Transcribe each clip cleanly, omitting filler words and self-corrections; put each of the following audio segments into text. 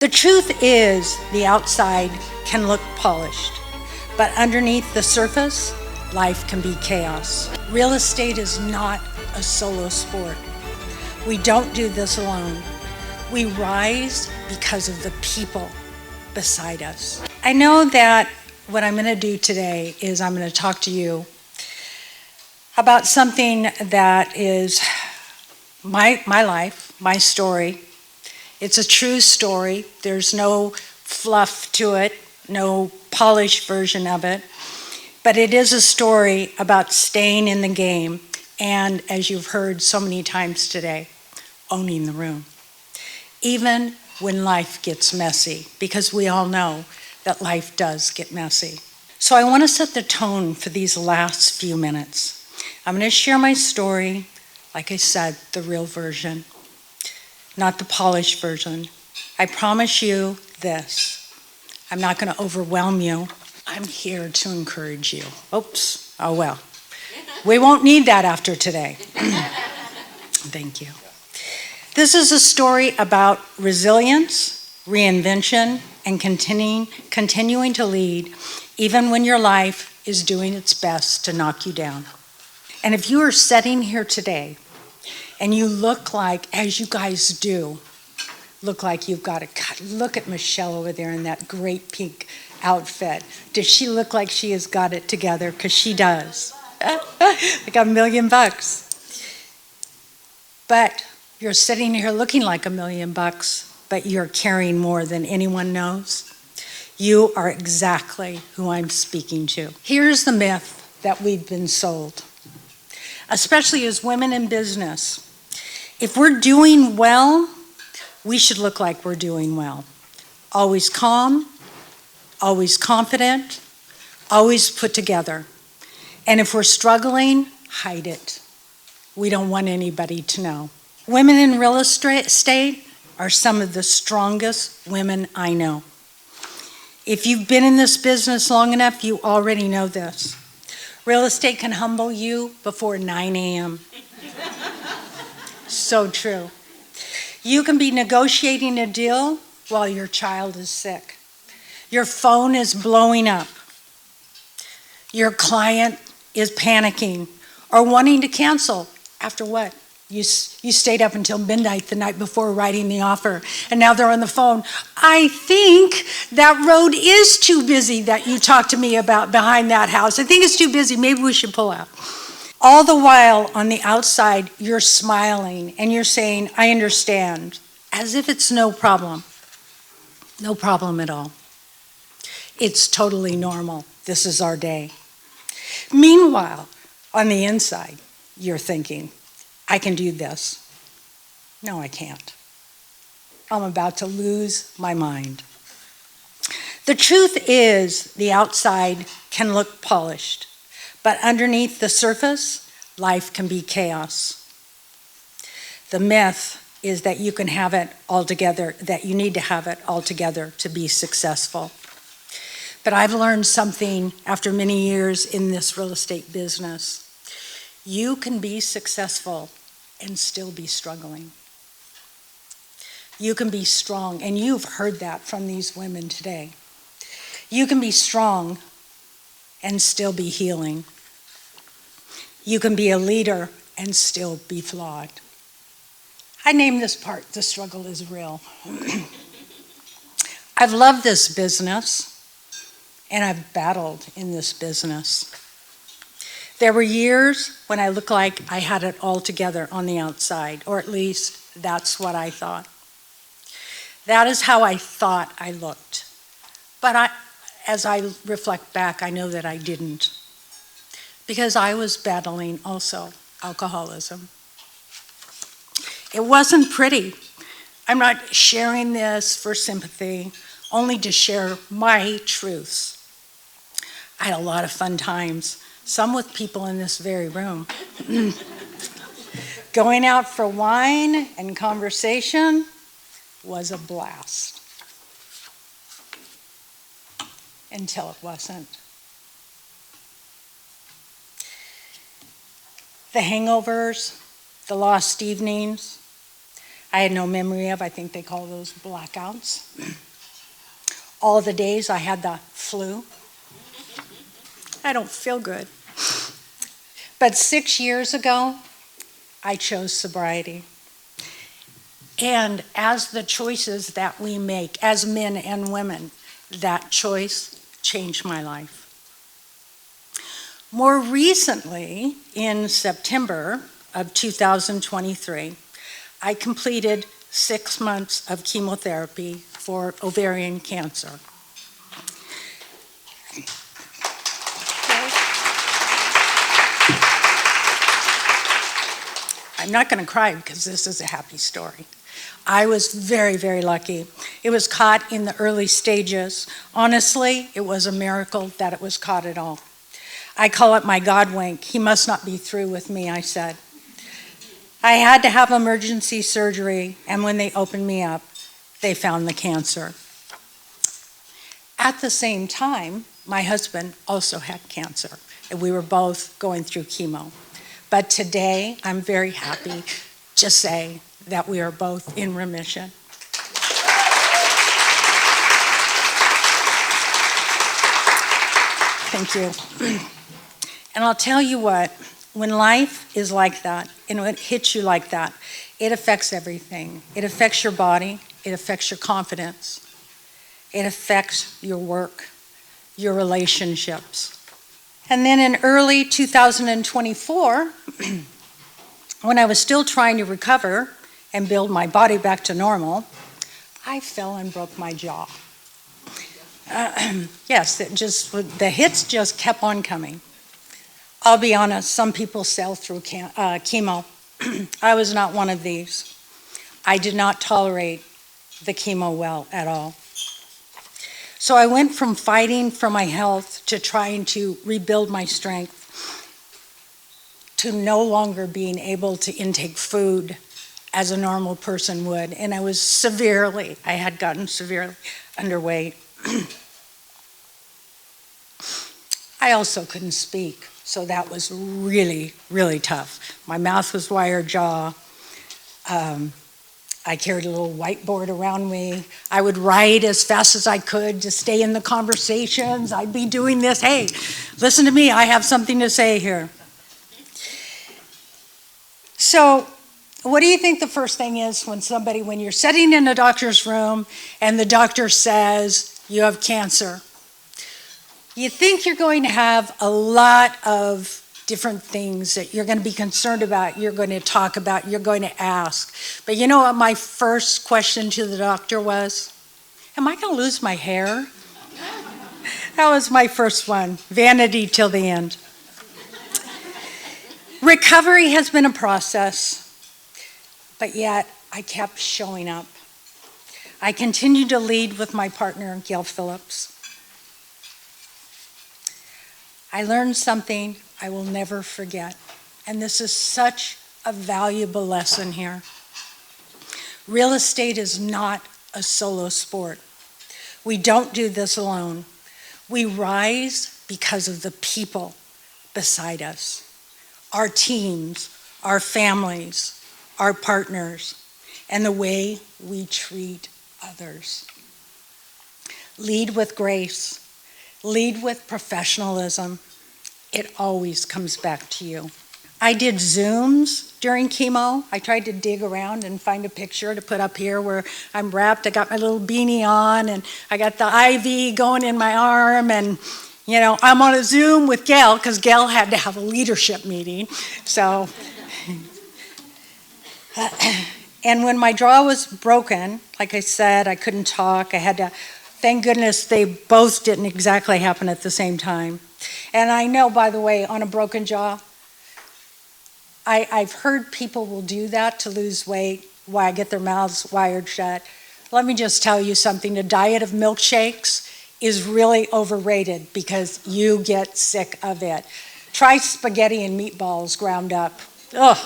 The truth is, the outside can look polished, but underneath the surface, life can be chaos. Real estate is not a solo sport. We don't do this alone. We rise because of the people beside us. I know that what I'm going to do today is I'm going to talk to you about something that is my life, my story. It's a true story. There's no fluff to it, no polished version of it. But it is a story about staying in the game and, as you've heard so many times today, owning the room. Even when life gets messy, because we all know that life does get messy. So I want to set the tone for these last few minutes. I'm going to share my story, like I said, the real version, not the polished version. I promise you this, I'm not going to overwhelm you. I'm here to encourage you. Oops, oh well. We won't need that after today. Thank you. This is a story about resilience, reinvention, and continuing to lead even when your life is doing its best to knock you down. And if you are sitting here today and you look like, as you guys do, look like you've got it. God, look at Michelle over there in that great pink outfit. Does she look like she has got it together? Because she does. Like $1 million. But you're sitting here looking like $1 million, but you're carrying more than anyone knows. You are exactly who I'm speaking to. Here's the myth that we've been sold, especially as women in business. If we're doing well, we should look like we're doing well. Always calm, always confident, always put together. And if we're struggling, hide it. We don't want anybody to know. Women in real estate are some of the strongest women I know. If you've been in this business long enough, you already know this. Real estate can humble you before 9 a.m. So true. You can be negotiating a deal while your child is sick. Your phone is blowing up. Your client is panicking or wanting to cancel after what? You stayed up until midnight the night before writing the offer, and now they're on the phone. I think that road is too busy that you talked to me about behind that house. I think it's too busy. Maybe we should pull out. All the while on the outside, you're smiling and you're saying, I understand, as if it's no problem. No problem at all. It's totally normal. This is our day. Meanwhile, on the inside, you're thinking, I can do this. No, I can't. I'm about to lose my mind. The truth is, the outside can look polished, but underneath the surface, life can be chaos. The myth is that you can have it all together, that you need to have it all together to be successful. But I've learned something after many years in this real estate business. You can be successful and still be struggling. You can be strong, and you've heard that from these women today. You can be strong and still be healing. You can be a leader and still be flawed. I named this part, The Struggle is Real. I've loved this business, and I've battled in this business. There were years when I looked like I had it all together on the outside, or at least that's what I thought. That is how I thought I looked. But as I reflect back, I know that I didn't, because I was battling also alcoholism. It wasn't pretty. I'm not sharing this for sympathy, only to share my truths. I had a lot of fun times. Some with people in this very room. Going out for wine and conversation was a blast. Until it wasn't. The hangovers, the lost evenings, I had no memory of. I think they call those blackouts. All the days I had the flu. I don't feel good. But 6 years ago, I chose sobriety. And as the choices that we make, as men and women, that choice changed my life. More recently, in September of 2023, I completed 6 months of chemotherapy for ovarian cancer. I'm not going to cry because this is a happy story. I was very, very lucky. It was caught in the early stages. Honestly, it was a miracle that it was caught at all. I call it my God wink. He must not be through with me, I said. I had to have emergency surgery, and when they opened me up, they found the cancer. At the same time, my husband also had cancer, and we were both going through chemo. But today, I'm very happy to say that we are both in remission. Thank you. And I'll tell you what, when life is like that, and when it hits you like that, it affects everything. It affects your body, it affects your confidence, it affects your work, your relationships. And then in early 2024, when I was still trying to recover and build my body back to normal, I fell and broke my jaw. Yes, the hits just kept on coming. I'll be honest, some people sail through chemo. I was not one of these. I did not tolerate the chemo well at all. So I went from fighting for my health to trying to rebuild my strength to no longer being able to intake food as a normal person would. And I had gotten severely underweight. I also couldn't speak, so that was really, really tough. My mouth was wire jaw. I carried a little whiteboard around me. I would write as fast as I could to stay in the conversations. I'd be doing this. Hey, listen to me. I have something to say here. So what do you think the first thing is when you're sitting in a doctor's room and the doctor says you have cancer? You think you're going to have a lot of different things that you're going to be concerned about, you're going to talk about, you're going to ask. But you know what my first question to the doctor was? Am I going to lose my hair? That was my first one. Vanity till the end. Recovery has been a process, but yet I kept showing up. I continued to lead with my partner, Gail Phillips. I learned something I will never forget, and this is such a valuable lesson here. Real estate is not a solo sport. We don't do this alone. We rise because of the people beside us, our teams, our families, our partners, and the way we treat others. Lead with grace. Lead with professionalism. It always comes back to you. I did Zooms during chemo. I tried to dig around and find a picture to put up here where I'm wrapped. I got my little beanie on and I got the IV going in my arm, and I'm on a Zoom with Gail because Gail had to have a leadership meeting. So, and when my jaw was broken, like I said, I couldn't talk. I had to. Thank goodness they both didn't exactly happen at the same time. And I know, by the way, on a broken jaw, I've heard people will do that to lose weight, why get their mouths wired shut. Let me just tell you something. The diet of milkshakes is really overrated because you get sick of it. Try spaghetti and meatballs ground up. Ugh.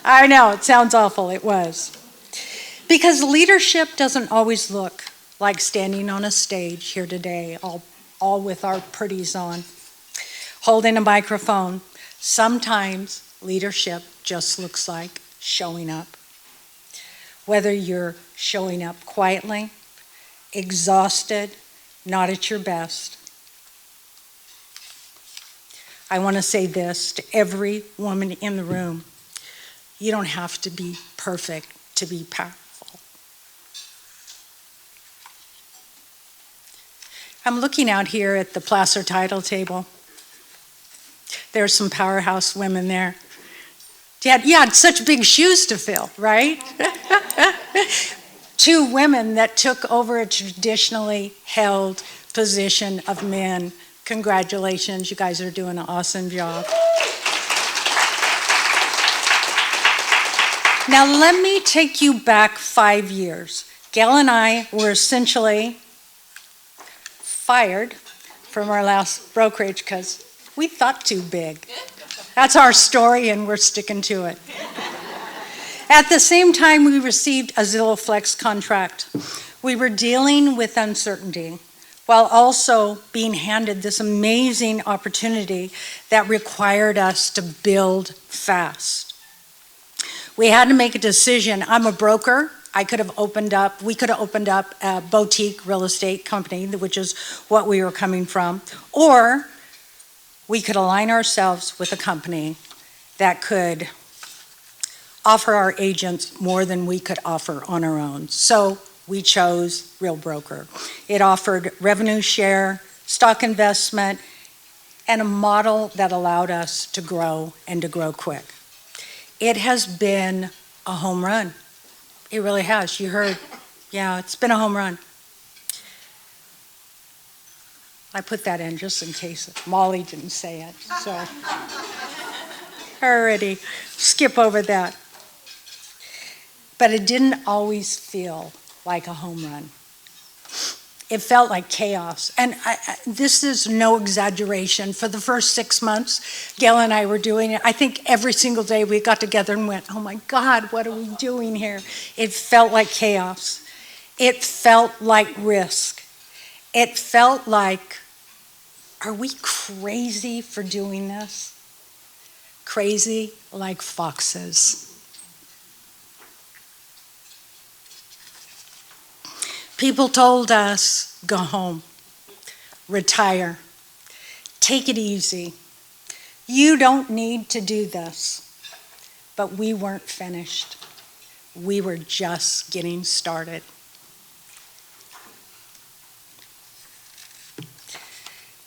I know, it sounds awful. It was. Because leadership doesn't always look like standing on a stage here today, all with our pretties on, holding a microphone. Sometimes leadership just looks like showing up. whether you're showing up quietly, exhausted, not at your best. I want to say this to every woman in the room. You don't have to be perfect to be powerful. I'm looking out here at the placer title table. There's some powerhouse women there. You had such big shoes to fill, right? 2 women that took over a traditionally held position of men. Congratulations, you guys are doing an awesome job. Now let me take you back 5 years. Gail and I were essentially fired from our last brokerage because we thought too big. That's our story and we're sticking to it. At the same time, we received a Zillow Flex contract. We were dealing with uncertainty while also being handed this amazing opportunity that required us to build fast. We had to make a decision. I'm a broker. We could have opened up a boutique real estate company, which is what we were coming from, or we could align ourselves with a company that could offer our agents more than we could offer on our own. So we chose Real Broker. It offered revenue share, stock investment, and a model that allowed us to grow and to grow quick. It has been a home run. It really has. You heard, yeah, it's been a home run. I put that in just in case Molly didn't say it, so already skip over that. But it didn't always feel like a home run. It felt like chaos. And this is no exaggeration. For the first 6 months, Gail and I were doing it. I think every single day we got together and went, oh my God, what are we doing here? It felt like chaos. It felt like risk. It felt like, are we crazy for doing this? Crazy like foxes. People told us, go home, retire, take it easy. You don't need to do this. But we weren't finished. We were just getting started.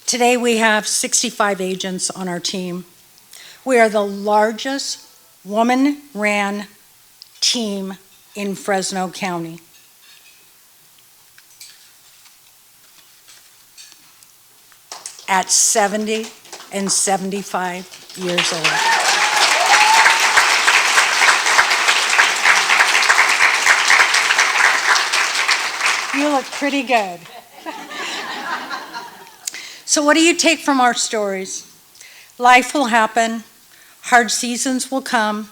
Today we have 65 agents on our team. We are the largest woman-ran team in Fresno County. At 70 and 75 years old. You look pretty good. So what do you take from our stories? Life will happen. Hard seasons will come.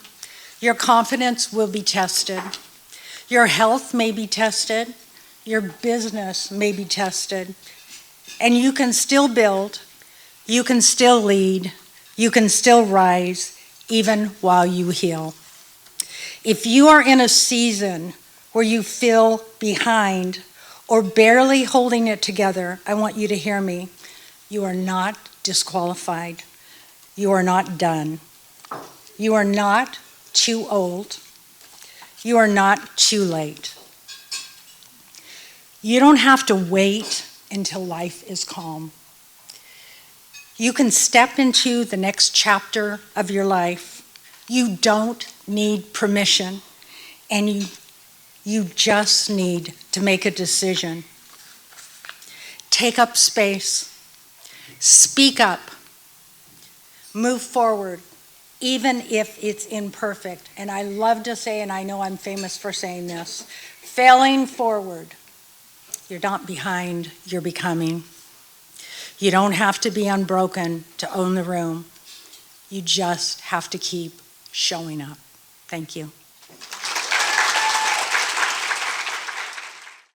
Your confidence will be tested. Your health may be tested. Your business may be tested. And you can still build, you can still lead, you can still rise, even while you heal. If you are in a season where you feel behind or barely holding it together, I want you to hear me. You are not disqualified. You are not done. You are not too old. You are not too late. You don't have to wait until life is calm. You can step into the next chapter of your life. You don't need permission, and you just need to make a decision. Take up space. Speak up. Move forward, even if it's imperfect. And I love to say, and I know I'm famous for saying this, failing forward. You're not behind, you're becoming. You don't have to be unbroken to own the room. You just have to keep showing up. Thank you.